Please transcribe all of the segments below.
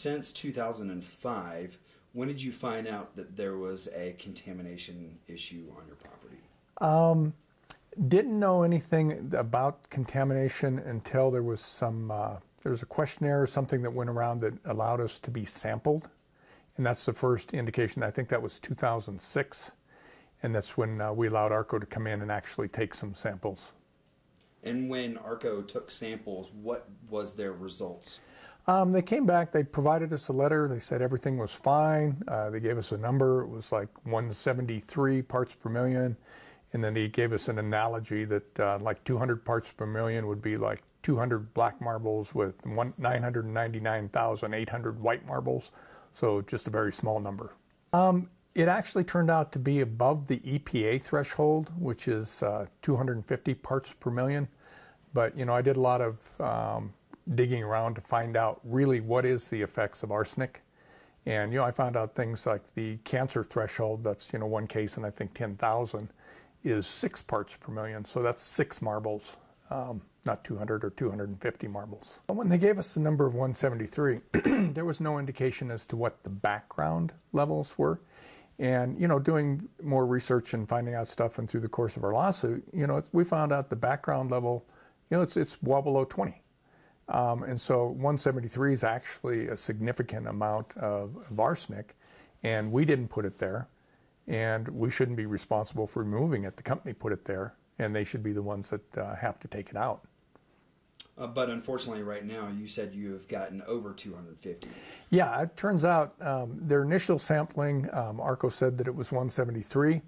since 2005, when did you find out that there was a contamination issue on your property? Didn't know anything about contamination until there was there was a questionnaire or something that went around that allowed us to be sampled. And that's the first indication. I think that was 2006. And that's when we allowed ARCO to come in and actually take some samples. And when ARCO took samples, what was their results? They came back, they provided us a letter, they said everything was fine. They gave us a number, it was like 173 parts per million. And then they gave us an analogy that like 200 parts per million would be like 200 black marbles with 999,800 white marbles. So just a very small number. It actually turned out to be above the EPA threshold, which is 250 parts per million. But, you know, I did a lot of digging around to find out really what is the effects of arsenic. And, you know, I found out things like the cancer threshold, that's, you know, one case in I think 10,000, is 6 parts per million. So that's 6 marbles, not 200 or 250 marbles. When they gave us the number of 173, there was no indication as to what the background levels were. And, you know, doing more research and finding out stuff and through the course of our lawsuit, you know, we found out the background level, you know, it's well below 20. And so 173 is actually a significant amount of arsenic, and we didn't put it there, and we shouldn't be responsible for removing it. The company put it there, and they should be the ones that have to take it out. But unfortunately right now you said you have gotten over 250. Yeah, it turns out their initial sampling, ARCO said that it was 173.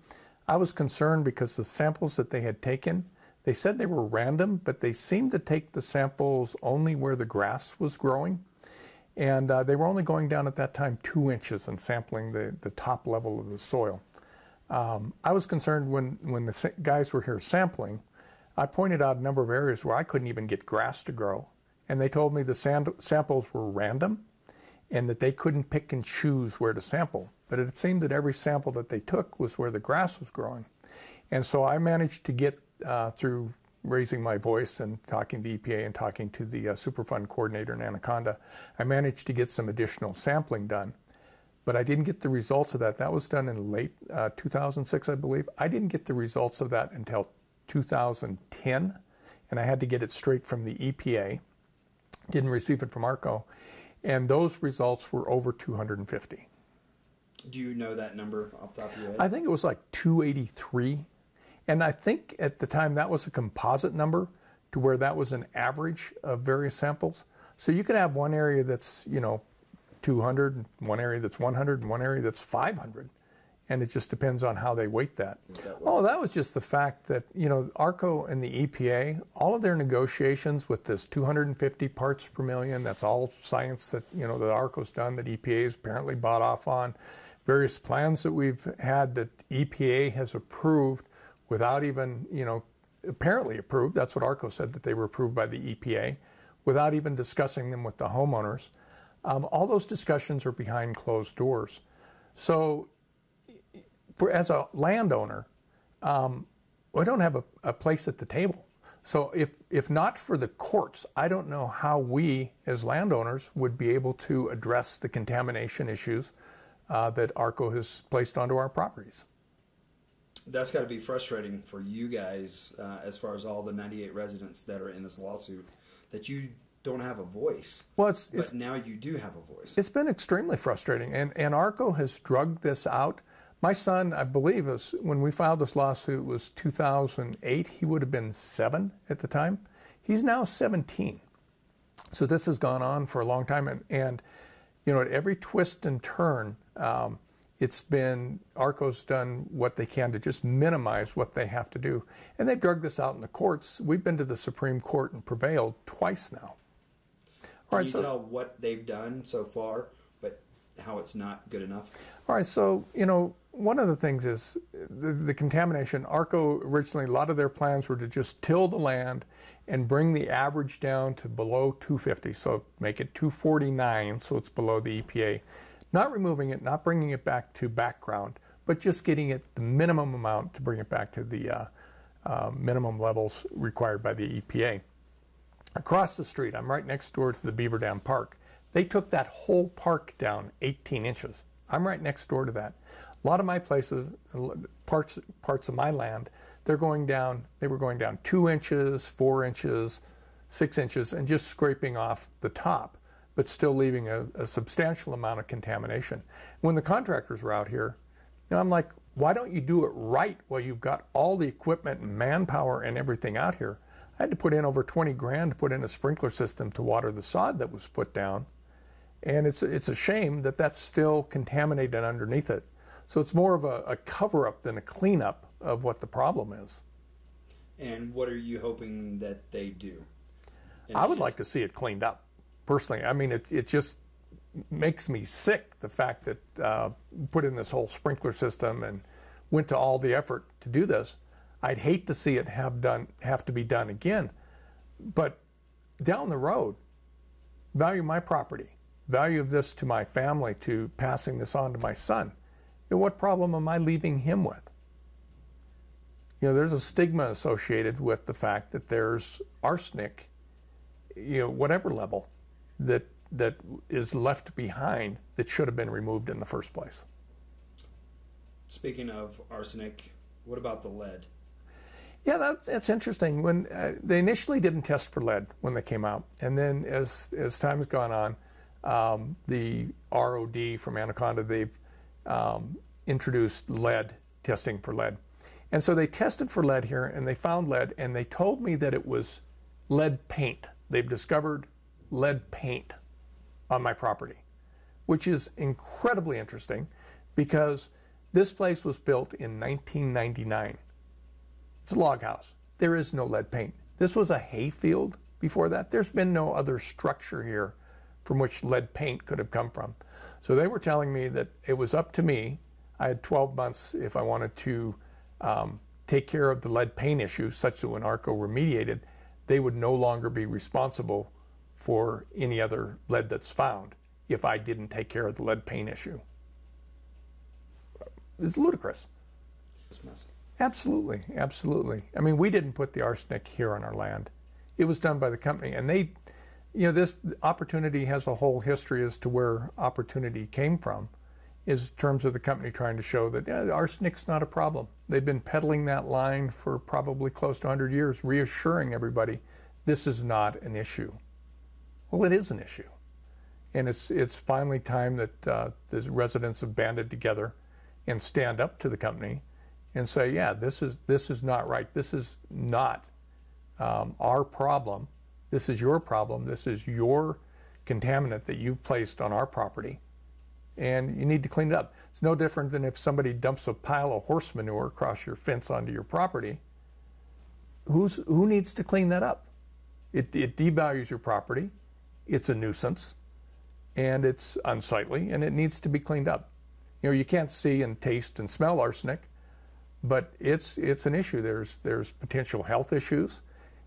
I was concerned because the samples that they had taken, they said they were random, but they seemed to take the samples only where the grass was growing. And they were only going down at that time 2 inches and sampling the top level of the soil. I was concerned when the guys were here sampling. I pointed out a number of areas where I couldn't even get grass to grow. And they told me the samples were random and that they couldn't pick and choose where to sample. But it seemed that every sample that they took was where the grass was growing. And so I managed to get, through raising my voice and talking to the EPA and talking to the Superfund coordinator in Anaconda, I managed to get some additional sampling done. But I didn't get the results of that. That was done in late 2006, I believe. I didn't get the results of that until 2010, and I had to get it straight from the EPA. Didn't receive it from ARCO, and those results were over 250. Do you know that number off the top of your head? I think it was like 283, and I think at the time that was a composite number to where that was an average of various samples. So you could have one area that's, you know, 200, one area that's 100, and one area that's 500. And it just depends on how they weight that. Oh, that was just the fact that, you know, ARCO and the EPA, all of their negotiations with this 250 parts per million, that's all science that, you know, that ARCO's done, that EPA has apparently bought off on. Various plans that we've had that EPA has approved without even, you know, apparently approved, that's what ARCO said, that they were approved by the EPA, without even discussing them with the homeowners. All those discussions are behind closed doors. So, as a landowner, we don't have a place at the table. So if not for the courts, I don't know how we as landowners would be able to address the contamination issues that ARCO has placed onto our properties. That's got to be frustrating for you guys as far as all the 98 residents that are in this lawsuit, that you don't have a voice. Well, but now you do have a voice. It's been extremely frustrating, and ARCO has drugged this out. My son, I believe, when we filed this lawsuit was 2008. He would have been 7 at the time. He's now 17. So this has gone on for a long time. And you know, at every twist and turn, it's been, ARCO's done what they can to just minimize what they have to do. And they've drugged this out in the courts. We've been to the Supreme Court and prevailed twice now. Can you tell what they've done so far, but how it's not good enough? All right, so, you know, one of the things is the contamination. ARCO originally, a lot of their plans were to just till the land and bring the average down to below 250, so make it 249, so it's below the EPA. Not removing it, not bringing it back to background, but just getting it the minimum amount to bring it back to the minimum levels required by the EPA. Across the street, I'm right next door to the Beaver Dam Park. They took that whole park down 18 inches. I'm right next door to that. A lot of my places, parts of my land, they were going down 2 inches, 4 inches, 6 inches, and just scraping off the top, but still leaving a substantial amount of contamination. When the contractors were out here, I'm like, why don't you do it right while you've got all the equipment and manpower and everything out here? I had to put in over 20 grand to put in a sprinkler system to water the sod that was put down. And it's a shame that that's still contaminated underneath it. So it's more of a cover-up than a cleanup of what the problem is. And what are you hoping that they do? I would like to see it cleaned up, personally. I mean, it just makes me sick, the fact that put in this whole sprinkler system and went to all the effort to do this. I'd hate to see it have to be done again. But down the road, value my property, value of this to my family, to passing this on to my son. What problem am I leaving him with? There's a stigma associated with the fact that there's arsenic, whatever level, that is left behind that should have been removed in the first place. Speaking of arsenic, what about the lead? Yeah, that's interesting. When they initially didn't test for lead when they came out, and then as time has gone on, the ROD from Anaconda, they've introduced lead testing for lead, and so they tested for lead here, and they found lead, and they told me that it was lead paint. They've discovered lead paint on my property, which is incredibly interesting because this place was built in 1999. It's a log house. There is no lead paint. This was a hay field before that. There's been no other structure here from which lead paint could have come from. So they were telling me that it was up to me. I had 12 months if I wanted to take care of the lead paint issue, such that when ARCO remediated, they would no longer be responsible for any other lead that's found if I didn't take care of the lead paint issue. It's ludicrous. It's messy. Absolutely, absolutely. I mean, we didn't put the arsenic here on our land. It was done by the company, and they, this Opportunity has a whole history as to where Opportunity came from, is in terms of the company trying to show that arsenic's not a problem. They've been peddling that line for probably close to 100 years, reassuring everybody this is not an issue. Well, it is an issue, and it's finally time that the residents have banded together and stand up to the company and say, yeah, this is not right. This is not our problem. This is your problem. This is your contaminant that you've placed on our property, and you need to clean it up. It's no different than if somebody dumps a pile of horse manure across your fence onto your property. Who needs to clean that up? It devalues your property. It's a nuisance, and it's unsightly, and it needs to be cleaned up. You can't see and taste and smell arsenic, but it's an issue. There's potential health issues,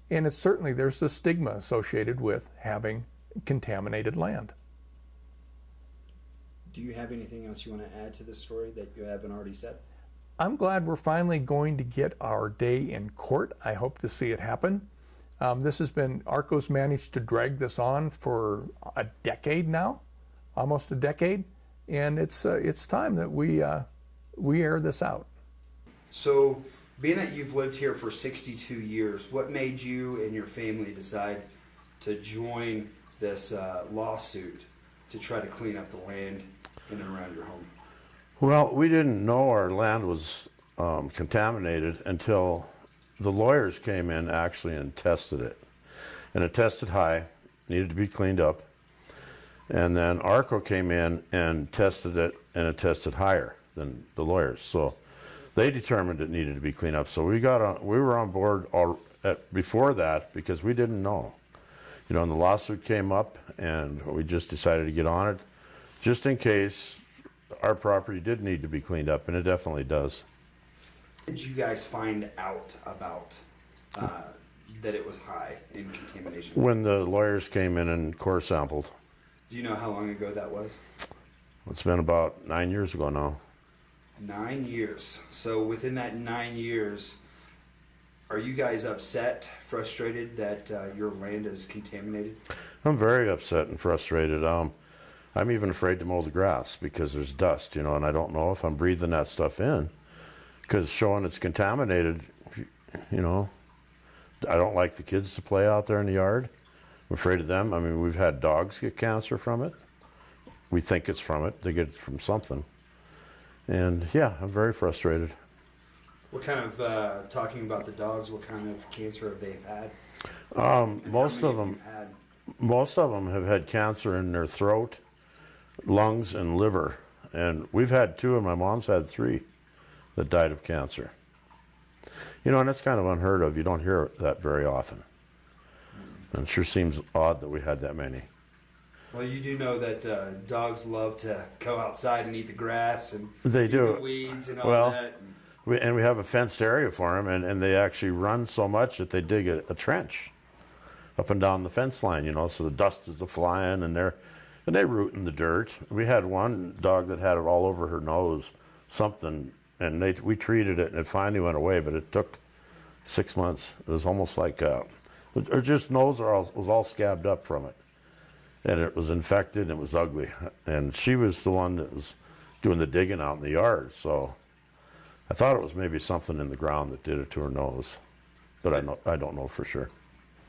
and there's a stigma associated with having contaminated land. Do you have anything else you want to add to this story that you haven't already said? I'm glad we're finally going to get our day in court. I hope to see it happen. ARCO's managed to drag this on for a decade now, almost a decade, and it's time that we air this out. So, being that you've lived here for 62 years, what made you and your family decide to join this lawsuit to try to clean up the land in and around your home? Well, we didn't know our land was contaminated until the lawyers came in actually and tested it. And it tested high, needed to be cleaned up. And then ARCO came in and tested it, and it tested higher than the lawyers. So they determined it needed to be cleaned up. So we were on board before that because we didn't know. And the lawsuit came up, and we just decided to get on it, just in case our property did need to be cleaned up, and it definitely does. Did you guys find out about that it was high in contamination? When the lawyers came in and core sampled. Do you know how long ago that was? It's been about 9 years ago now. 9 years. So within that 9 years, are you guys upset, frustrated that your land is contaminated? I'm very upset and frustrated. I'm even afraid to mow the grass because there's dust, you know, and I don't know if I'm breathing that stuff in because showing it's contaminated, you know. I don't like the kids to play out there in the yard. I'm afraid of them. I mean, we've had dogs get cancer from it. We think it's from it. They get it from something. And yeah, I'm very frustrated. What kind of, talking about the dogs, what kind of cancer have they had? Most of them have had cancer in their throat, lungs, and liver. And we've had 2, and my mom's had 3 that died of cancer. You know, and that's kind of unheard of. You don't hear that very often. And it sure seems odd that we had that many. Well, you do know that dogs love to go outside and eat the grass and they eat do. the weeds and all Well, that. we have a fenced area for them, and they actually run so much that they dig a trench up and down the fence line, you know, so the dust is flying, and they root in the dirt. We had one dog that had it all over her nose, something, and we treated it, and it finally went away, but it took 6 months. It was almost like her just nose was all scabbed up from it, and it was infected, and it was ugly. And she was the one that was doing the digging out in the yard, so I thought it was maybe something in the ground that did it to her nose, but I don't know for sure.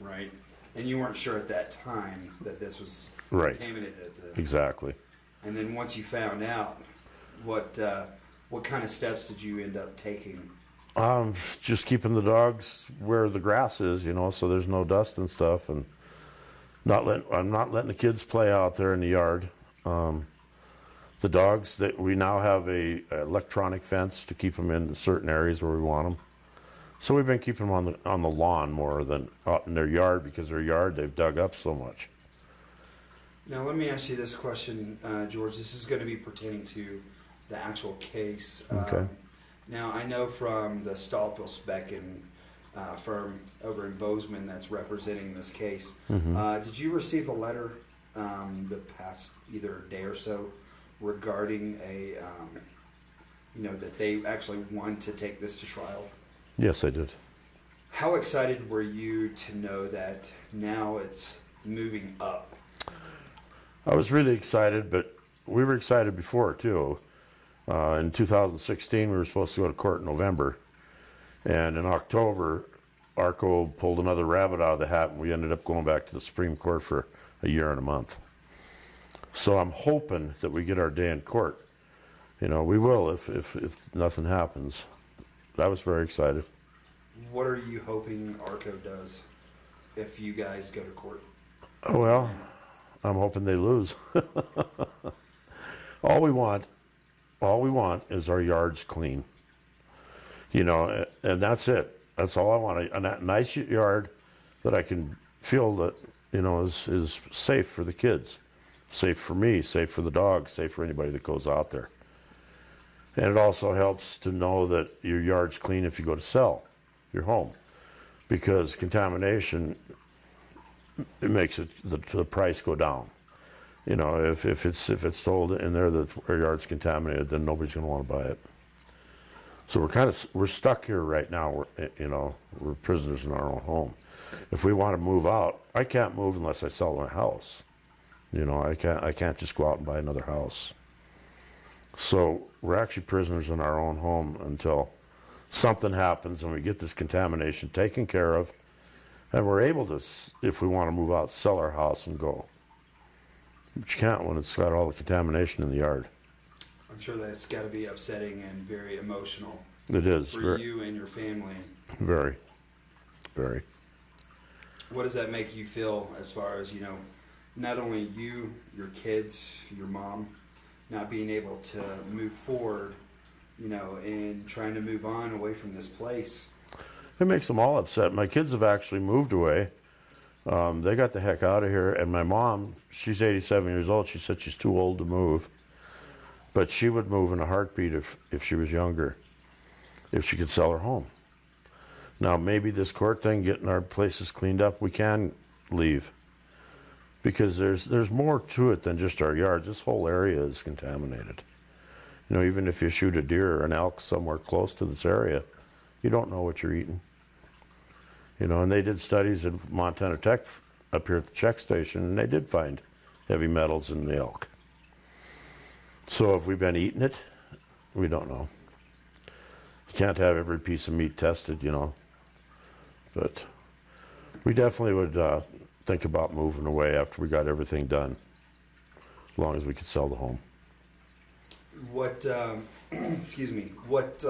Right. And you weren't sure at that time that this was Right. contaminated at the... Exactly. And then once you found out, what kind of steps did you end up taking? Just keeping the dogs where the grass is, you know, so there's no dust and stuff, and I'm not letting the kids play out there in the yard. The dogs, that we now have a electronic fence to keep them in certain areas where we want them. So we've been keeping them on the lawn more than out in their yard, because their yard they've dug up so much. Now let me ask you this question, George. This is going to be pertaining to the actual case. Okay. Now I know from the Stahlfels-Becken firm over in Bozeman that's representing this case. Did you receive a letter the past either day or so regarding that they actually want to take this to trial? Yes, I did. How excited were you to know that now it's moving up? I was really excited, but we were excited before too. In 2016, we were supposed to go to court in November, and in October, ARCO pulled another rabbit out of the hat, and we ended up going back to the Supreme Court for a year and a month. So I'm hoping that we get our day in court. You know, we will if nothing happens. I was very excited. What are you hoping ARCO does if you guys go to court? Well, I'm hoping they lose. All we want is our yards clean. You know, and that's it. That's all I want. A nice yard that I can feel that, you know, is safe for the kids, safe for me, safe for the dogs, safe for anybody that goes out there. And it also helps to know that your yard's clean if you go to sell your home, because contamination, it makes the price go down. You know, if it's told in there that our yard's contaminated, then nobody's going to want to buy it. So we're stuck here right now. We're prisoners in our own home. If we want to move out, I can't move unless I sell my house. You know, I can't just go out and buy another house. So we're actually prisoners in our own home until something happens and we get this contamination taken care of, and we're able to, if we want to move out, sell our house and go. But you can't when it's got all the contamination in the yard. I'm sure that's got to be upsetting and very emotional. It is. For you and your family. Very, very. What does that make you feel as far as, you know, not only you, your kids, your mom, not being able to move forward, you know, and trying to move on away from this place? It makes them all upset. My kids have actually moved away. They got the heck out of here. And my mom, she's 87 years old. She said she's too old to move. But she would move in a heartbeat if she was younger, if she could sell her home. Now, maybe this court thing, getting our places cleaned up, we can leave. Because there's more to it than just our yards. This whole area is contaminated. You know, even if you shoot a deer or an elk somewhere close to this area, you don't know what you're eating. You know, and they did studies at Montana Tech up here at the check station, and they did find heavy metals in the elk. So have we been eating it? We don't know. You can't have every piece of meat tested, you know. But we definitely would think about moving away after we got everything done, as long as we could sell the home. What, excuse me, what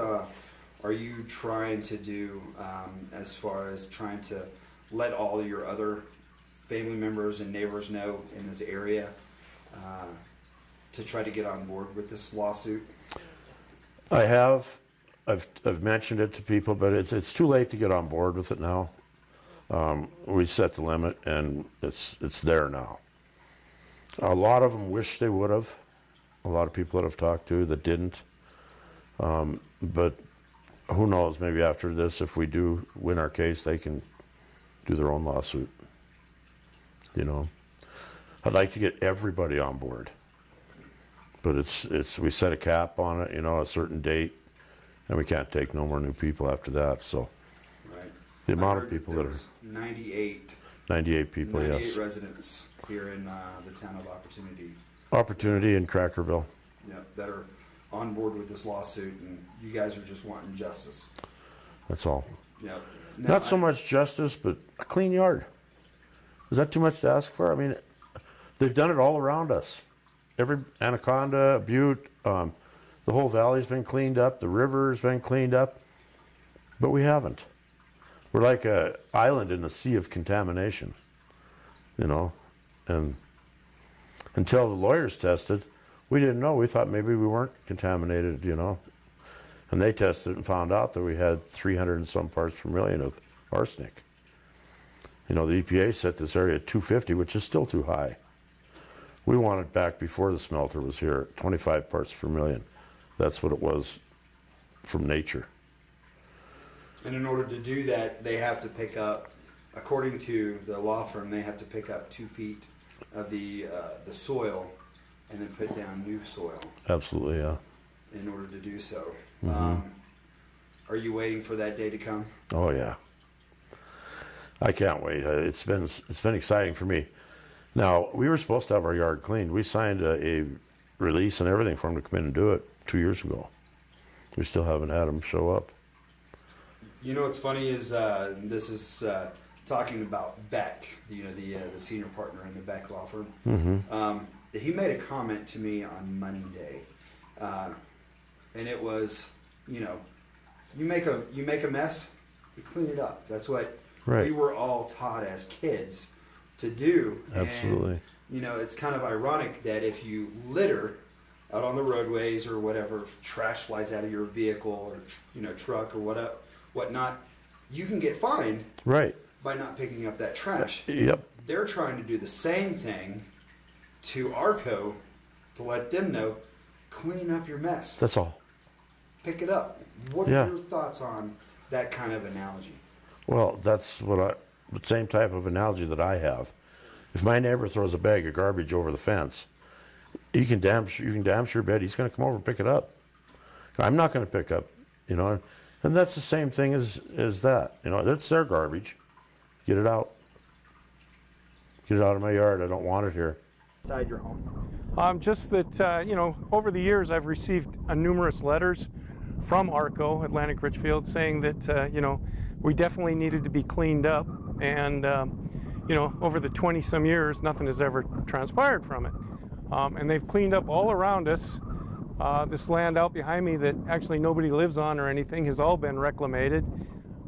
are you trying to do as far as trying to let all your other family members and neighbors know in this area to try to get on board with this lawsuit? I have. I've mentioned it to people, but it's too late to get on board with it now. We set the limit, and it's there now. A lot of them wish they would have. A lot of people that I've talked to that didn't. But who knows? Maybe after this, if we do win our case, they can do their own lawsuit. You know, I'd like to get everybody on board, but we set a cap on it. You know, a certain date. And we can't take no more new people after that. So Right. the I amount of heard people there that are was 98 people, 98 yes. residents here in the town of Opportunity, Opportunity in Crackerville. that are on board with this lawsuit, and you guys are just wanting justice. That's all. Yep. Not so much justice, but a clean yard. Is that too much to ask for? I mean, they've done it all around us. Every Anaconda, Butte, the whole valley's been cleaned up. The river's been cleaned up, but we haven't. We're like an island in a sea of contamination, you know. And until the lawyers tested, we didn't know. We thought maybe we weren't contaminated, you know. And they tested and found out that we had 300 and some parts per million of arsenic. You know, the EPA set this area at 250, which is still too high. We want it back before the smelter was here, 25 parts per million. That's what it was from nature. And in order to do that, they have to pick up, according to the law firm, they have to pick up 2 feet of the soil and then put down new soil Absolutely, yeah. in order to do so. Mm-hmm. Are you waiting for that day to come? Oh yeah. I can't wait. It's been exciting for me. Now, we were supposed to have our yard cleaned. We signed a release and everything for them to come in and do it 2 years ago. We still haven't had them show up. You know what's funny is this is talking about Beck, the senior partner in the Beck law firm. Mm-hmm. He made a comment to me on Monday, and it was, you make a mess, you clean it up. That's what Right. we were all taught as kids to do. Absolutely. And, it's kind of ironic that if you litter out on the roadways or whatever, if trash flies out of your vehicle or truck or whatnot, you can get fined Right. by not picking up that trash. Yep. They're trying to do the same thing to ARCO to let them know, clean up your mess. That's all. Pick it up. What are Yeah. your thoughts on that kind of analogy? Well, that's the same type of analogy that I have. If my neighbor throws a bag of garbage over the fence, you can damn sure bet he's going to come over and pick it up. I'm not going to pick up, and that's the same thing as that. That's their garbage. Get it out. Get it out of my yard. I don't want it here. Inside your home. Just that, over the years I've received numerous letters from ARCO, Atlantic Richfield, saying that, we definitely needed to be cleaned up. And, over the 20-some years, nothing has ever transpired from it. And they've cleaned up all around us. This land out behind me that actually nobody lives on or anything has all been reclamated.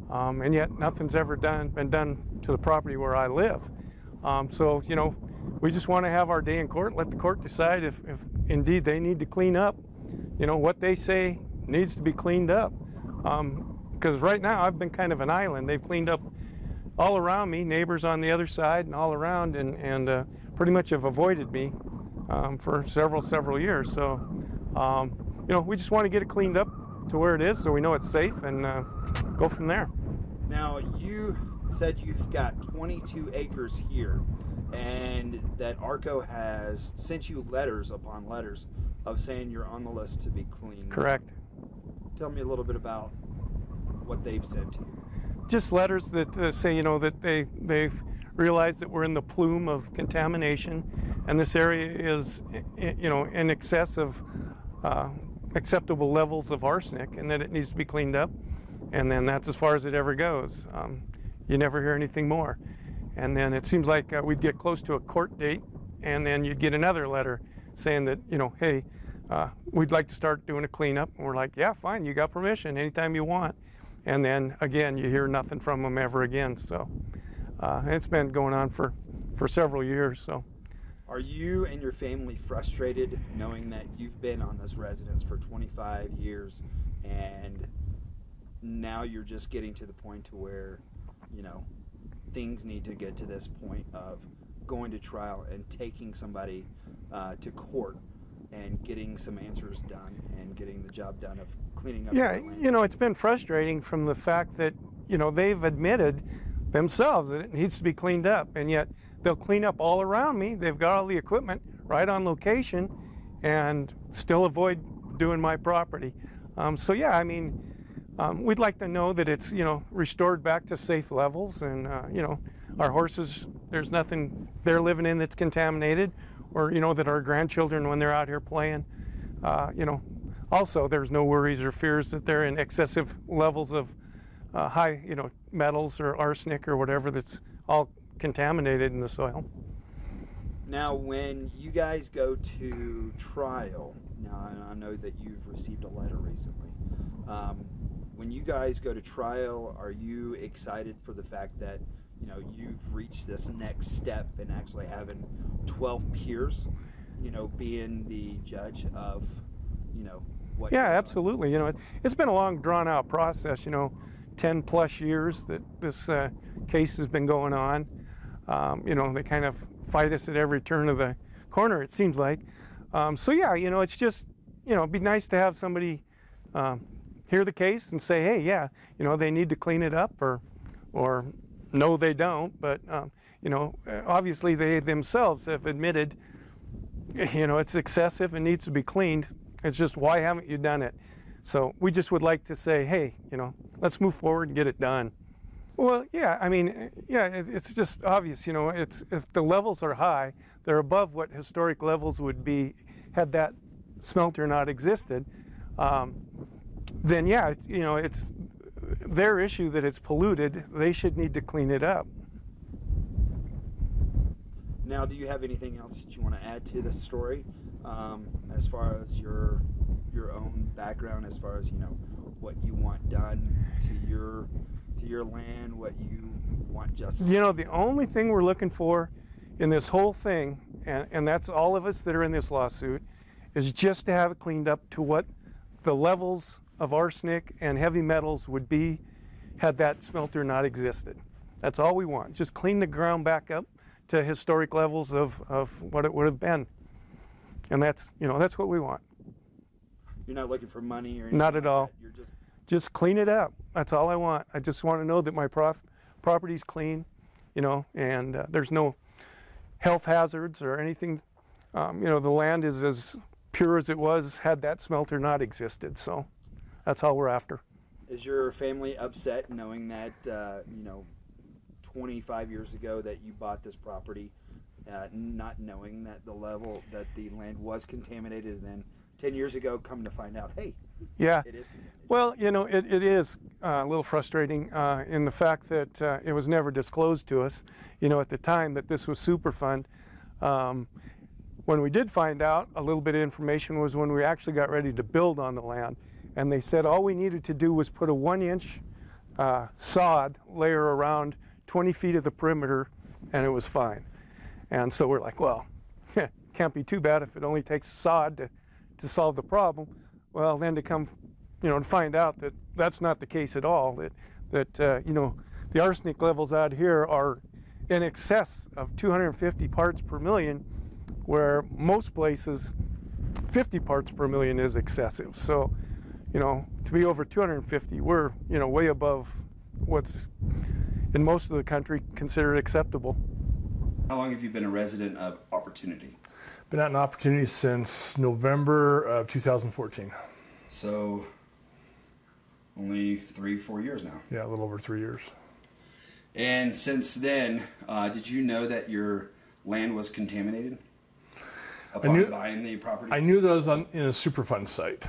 And yet nothing's ever been done to the property where I live. So, we just want to have our day in court, let the court decide if indeed they need to clean up, what they say needs to be cleaned up. Because right now I've been kind of an island. They've cleaned up all around me, neighbors on the other side and all around, and pretty much have avoided me for several years. So, we just want to get it cleaned up to where it is so we know it's safe and go from there. Now, you said you've got 22 acres here, and that ARCO has sent you letters upon letters of saying you're on the list to be cleaned. Correct. Tell me a little bit about what they've said to you. Just letters that say, that they've realized that we're in the plume of contamination, and this area is, in excess of acceptable levels of arsenic and that it needs to be cleaned up. And then that's as far as it ever goes. You never hear anything more. And then it seems like we'd get close to a court date, and then you'd get another letter saying that, you know, hey, we'd like to start doing a cleanup. And we're like, yeah, fine, you got permission anytime you want. And then again, you hear nothing from them ever again. So it's been going on for several years. So. Are you and your family frustrated knowing that you've been on this residence for 25 years and now you're just getting to the point to where, you know, things need to get to this point of going to trial and taking somebody to court and getting some answers done and getting the job done of cleaning up? Yeah, you know, it's been frustrating from the fact that, you know, they've admitted themselves that it needs to be cleaned up, and yet they'll clean up all around me. They've got all the equipment right on location and still avoid doing my property. So yeah, I mean, we'd like to know that it's, you know, restored back to safe levels, and you know, our horses, there's nothing they're living in that's contaminated, or, you know, that our grandchildren, when they're out here playing, you know, also there's no worries or fears that they're in excessive levels of high, you know, metals or arsenic or whatever that's all contaminated in the soil. Now, when you guys go to trial, now I know that you've received a letter recently. When you guys go to trial, are you excited for the fact that, you know, you've reached this next step and actually having 12 peers, you know, being the judge of, you know, what? Yeah, absolutely. You know, it's been a long, drawn-out process. You know, 10 plus years that this case has been going on. You know, they kind of fight us at every turn of the corner, it seems like. So yeah, you know, it's just, you know, it'd be nice to have somebody hear the case and say, hey, yeah, you know, they need to clean it up, or no, they don't. But you know, obviously they themselves have admitted, you know, it's excessive and needs to be cleaned. It's just, why haven't you done it? So we just would like to say, hey, you know, let's move forward and get it done. Well, yeah, I mean, yeah, it's just obvious, you know, if the levels are high, they're above what historic levels would be had that smelter not existed, then yeah, you know, it's their issue that it's polluted. They should need to clean it up. Now, do you have anything else that you want to add to the story, as far as your own background, as far as, you know, what you want done to your land, what you want justice? You know, the only thing we're looking for in this whole thing, and that's all of us that are in this lawsuit, is just to have it cleaned up to what the levels of arsenic and heavy metals would be had that smelter not existed. That's all we want. Just clean the ground back up to historic levels of what it would have been. And that's, you know, that's what we want. You're not looking for money or anything? Not at all. You're just clean it up. That's all I want. I just want to know that my property's clean, you know, and there's no health hazards or anything. You know, the land is as pure as it was had that smelter not existed. So that's all we're after. Is your family upset knowing that, you know, 25 years ago that you bought this property, not knowing that the land was contaminated, and then 10 years ago come to find out, hey, yeah, it is contaminated? Well, you know, it is a little frustrating in the fact that it was never disclosed to us, you know, at the time that this was Superfund. When we did find out, a little bit of information was when we actually got ready to build on the land. And they said all we needed to do was put a 1-inch sod layer around 20 feet of the perimeter, and it was fine. And so we're like, well, can't be too bad if it only takes sod to solve the problem. Well, then to come, you know, to find out that that's not the case at all, that you know, the arsenic levels out here are in excess of 250 parts per million, where most places 50 parts per million is excessive. So, you know, to be over 250, we're, you know, way above what's in most of the country considered acceptable. How long have you been a resident of Opportunity? Been out in Opportunity since November of 2014. So only 3-4 years now. Yeah, a little over 3 years. And since then, did you know that your land was contaminated? upon buying the property? I knew that I was in a Superfund site.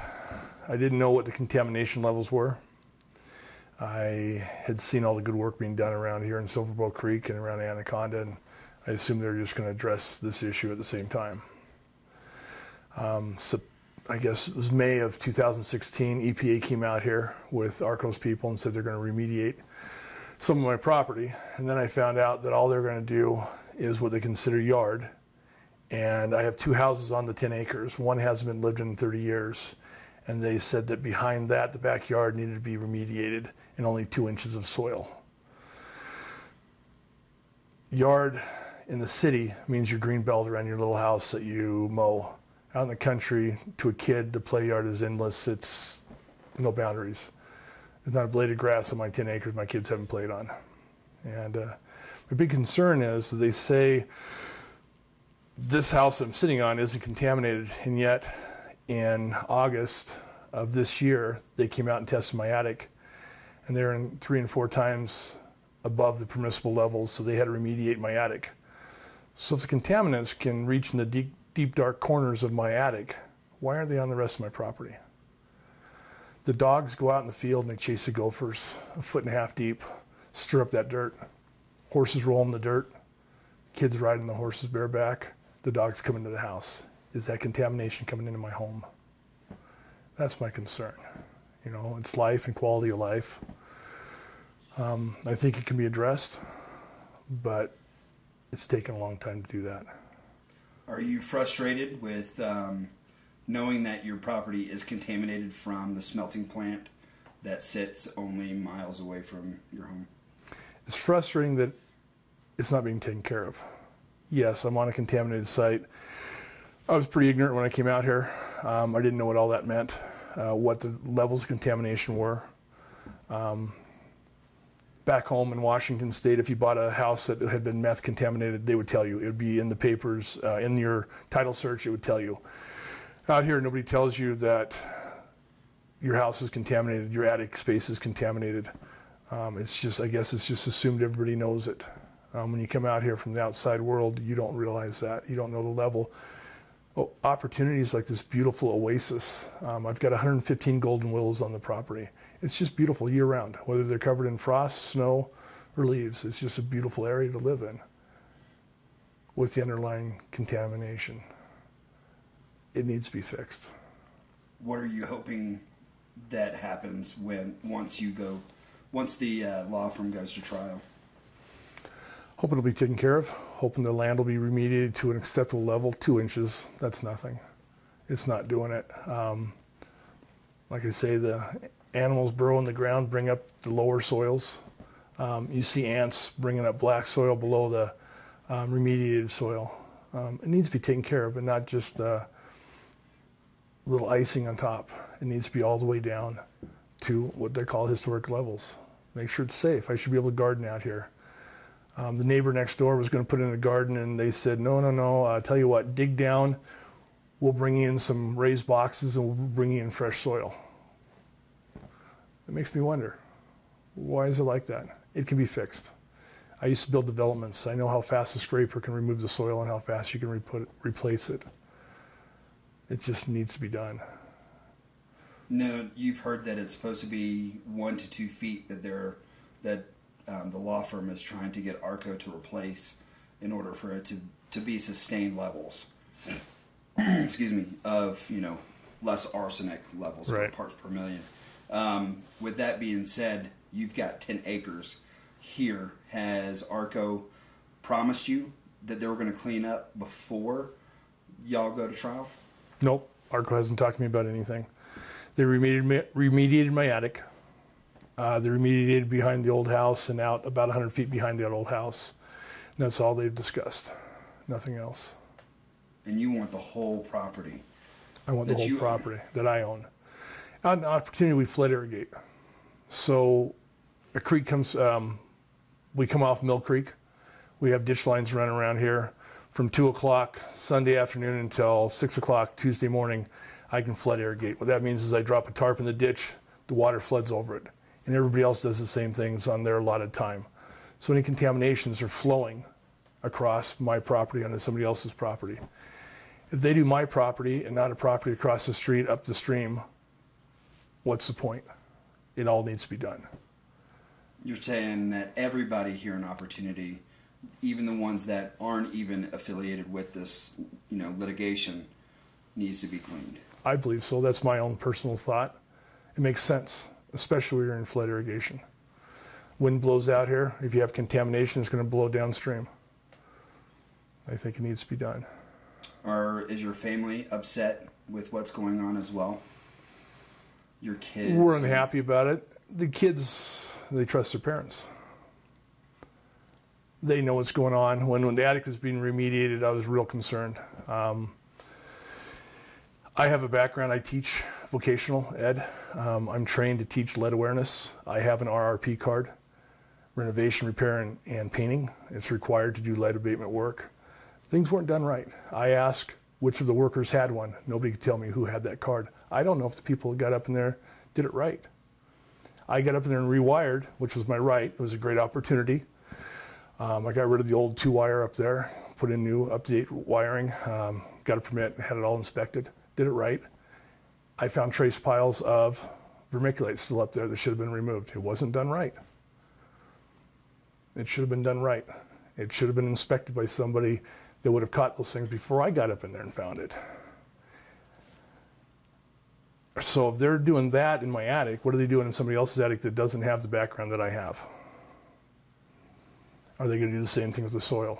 I didn't know what the contamination levels were. I had seen all the good work being done around here in Silverbow Creek and around Anaconda, and I assumed they were just going to address this issue at the same time. So I guess it was May of 2016, EPA came out here with ARCO's people and said they're going to remediate some of my property. And then I found out that all they're going to do is what they consider yard. And I have 2 houses on the 10 acres. One hasn't been lived in 30 years. And they said that behind that, the backyard needed to be remediated and only 2 inches of soil. Yard in the city means your green belt around your little house that you mow. Out in the country, to a kid, the play yard is endless. It's no boundaries. There's not a blade of grass on my 10 acres my kids haven't played on. And the big concern is they say this house I'm sitting on isn't contaminated, and yet in August of this year, they came out and tested my attic, and they're in 3 and 4 times above the permissible levels, so they had to remediate my attic. So if the contaminants can reach in the deep dark corners of my attic, why aren't they on the rest of my property? The dogs go out in the field and they chase the gophers 1.5 feet deep, stir up that dirt. Horses roll in the dirt. Kids riding the horses bareback. The dogs come into the house. Is that contamination coming into my home? That's my concern. You know, it's life and quality of life. I think it can be addressed, but it's taken a long time to do that. Are you frustrated with knowing that your property is contaminated from the smelting plant that sits only miles away from your home? It's frustrating that it's not being taken care of. Yes, I'm on a contaminated site. I was pretty ignorant when I came out here. I didn't know what all that meant, what the levels of contamination were. Back home in Washington State, if you bought a house that had been meth contaminated, they would tell you. It would be in the papers, in your title search, it would tell you. Out here, nobody tells you that your house is contaminated, your attic space is contaminated. It's just, I guess it's just assumed everybody knows it. When you come out here from the outside world, you don't realize that. You don't know the level. Oh, opportunities like this beautiful oasis. I've got 115 golden willows on the property. It's just beautiful year round, whether they're covered in frost, snow, or leaves. It's just a beautiful area to live in with the underlying contamination. It needs to be fixed. What are you hoping that happens once the law firm goes to trial? Hoping it'll be taken care of. Hoping the land will be remediated to an acceptable level. 2 inches, that's nothing. It's not doing it. Like I say, the animals burrow in the ground, bring up the lower soils. You see ants bringing up black soil below the remediated soil. It needs to be taken care of, and not just a little icing on top. It needs to be all the way down to what they call historic levels. Make sure it's safe. I should be able to garden out here. The neighbor next door was going to put in a garden, and they said, no, tell you what, dig down. We'll bring in some raised boxes, and we'll bring in fresh soil. It makes me wonder, why is it like that? It can be fixed. I used to build developments. I know how fast a scraper can remove the soil and how fast you can replace it. It just needs to be done. No, you've heard that it's supposed to be 1 to 2 feet that the law firm is trying to get ARCO to replace in order for it to be sustained levels. Excuse me, of less arsenic levels, right, parts per million. With that being said, you've got 10 acres here. Has ARCO promised you that they were going to clean up before y'all go to trial? Nope, ARCO hasn't talked to me about anything. They remediated my attic. They remediated behind the old house and out about 100 feet behind that old house. And that's all they've discussed. Nothing else. And you want the whole property? I want the whole property that I own. Out an opportunity, we flood irrigate. So a creek comes, we come off Mill Creek. We have ditch lines running around here. From 2 o'clock Sunday afternoon until 6 o'clock Tuesday morning, I can flood irrigate. What that means is I drop a tarp in the ditch, the water floods over it. And everybody else does the same things on their allotted time. So any contaminations are flowing across my property onto somebody else's property. If they do my property and not a property across the street up the stream, what's the point? It all needs to be done. You're saying that everybody here in Opportunity, even the ones that aren't even affiliated with this, litigation, needs to be cleaned. I believe so. That's my own personal thought. It makes sense, especially when you're in flood irrigation. Wind blows out here. If you have contamination, it's going to blow downstream. I think it needs to be done. Is your family upset with what's going on as well? Your kids? We're unhappy about it. The kids, they trust their parents. They know what's going on. When the attic was being remediated, I was real concerned. I have a background. I teach vocational ed. I'm trained to teach lead awareness. I have an RRP card, renovation, repair, and painting. It's required to do lead abatement work. Things weren't done right. I asked which of the workers had one. Nobody could tell me who had that card. I don't know if the people who got up in there did it right. I got up in there and rewired, which was my right. It was a great opportunity. I got rid of the old 2-wire up there, put in new up-to-date wiring, got a permit, had it all inspected, did it right. I found trace piles of vermiculite still up there that should have been removed. It wasn't done right. It should have been done right. It should have been inspected by somebody that would have caught those things before I got up in there and found it. So if they're doing that in my attic, what are they doing in somebody else's attic that doesn't have the background that I have? Are they going to do the same thing with the soil?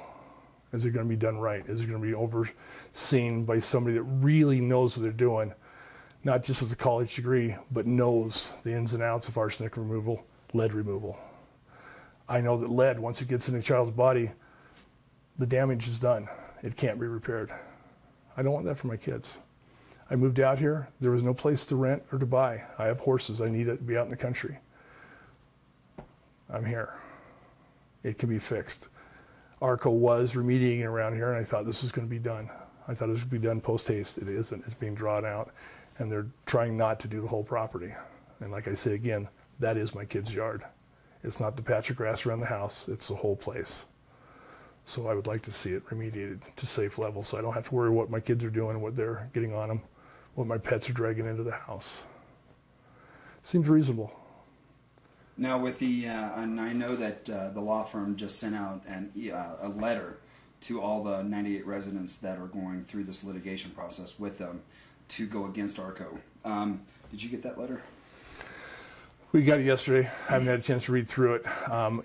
Is it going to be done right? Is it going to be overseen by somebody that really knows what they're doing, not just with a college degree, but knows the ins and outs of arsenic removal, lead removal? I know that lead, once it gets in a child's body, the damage is done. It can't be repaired. I don't want that for my kids. I moved out here. There was no place to rent or to buy. I have horses. I need to be out in the country. I'm here. It can be fixed. ARCO was remediating around here, and I thought this was going to be done. I thought it was going to be done post-haste. It isn't. It's being drawn out, and they're trying not to do the whole property. And like I say again, that is my kid's yard. It's not the patch of grass around the house. It's the whole place. So I would like to see it remediated to safe levels so I don't have to worry what my kids are doing, what they're getting on them, what my pets are dragging into the house. Seems reasonable. Now with the, and I know that the law firm just sent out a letter to all the 98 residents that are going through this litigation process with them to go against ARCO. Did you get that letter? We got it yesterday. I haven't had a chance to read through it. Well,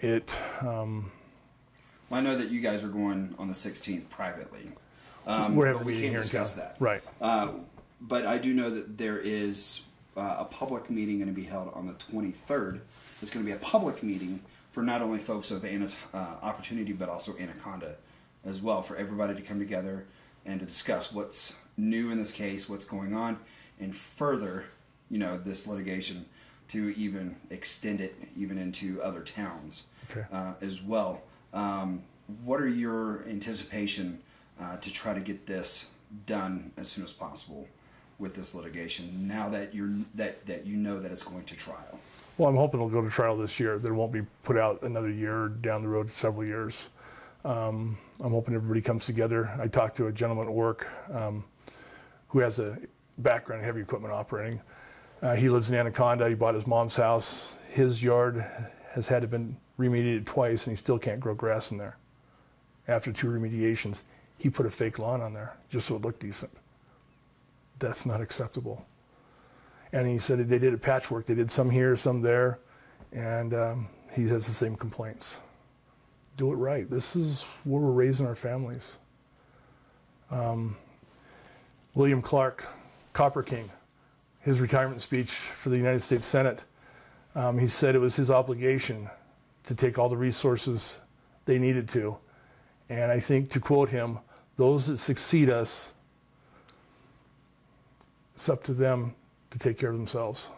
I know that you guys are going on the 16th privately. We're having a we meeting can't here in discuss town. that. Right. But I do know that there is a public meeting going to be held on the 23rd. It's going to be a public meeting for not only folks of Opportunity, but also Anaconda as well, for everybody to come together and to discuss what's new in this case, what's going on, and further, this litigation to even extend it even into other towns as well. What are your anticipation to try to get this done as soon as possible with this litigation, now that you know that it's going to trial? Well, I'm hoping it'll go to trial this year. That it won't be put out another year down the road, several years. I'm hoping everybody comes together. I talked to a gentleman at work who has a background in heavy equipment operating. He lives in Anaconda. He bought his mom's house. His yard has had to been remediated twice, and he still can't grow grass in there. After 2 remediations, he put a fake lawn on there just so it looked decent. That's not acceptable. And he said they did a patchwork. They did some here, some there, and he has the same complaints. Do it right. This is where we're raising our families. William Clark, Copper King, his retirement speech for the United States Senate, he said it was his obligation to take all the resources they needed to. And I think, to quote him, those that succeed us, it's up to them to take care of themselves.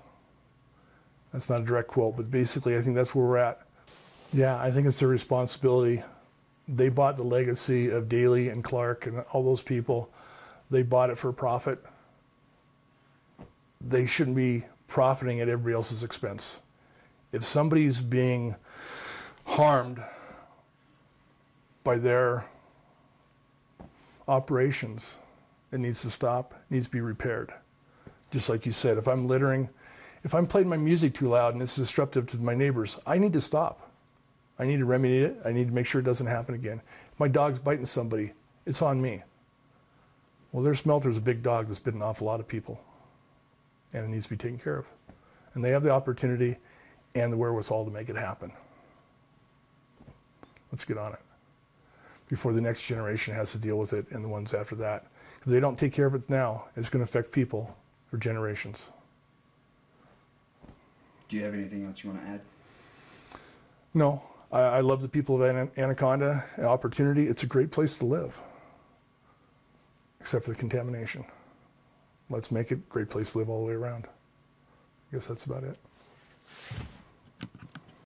That's not a direct quote, but basically I think that's where we're at. Yeah, I think it's their responsibility. They bought the legacy of Daley and Clark and all those people. They bought it for profit. They shouldn't be profiting at everybody else's expense. If somebody's being harmed by their operations, It needs to stop, it needs to be repaired. Just like you said, if I'm littering, if I'm playing my music too loud and it's disruptive to my neighbors, I need to stop. I need to remedy it. I need to make sure it doesn't happen again. If my dog's biting somebody, it's on me. Well, their Smelter's a big dog that's bitten an awful lot of people, and it needs to be taken care of. And they have the opportunity and the wherewithal to make it happen. Let's get on it before the next generation has to deal with it and the ones after that. If they don't take care of it now, it's going to affect people for generations. Do you have anything else you want to add? No, I love the people of Anaconda. Opportunity, it's a great place to live, except for the contamination. Let's make it a great place to live all the way around. I guess that's about it.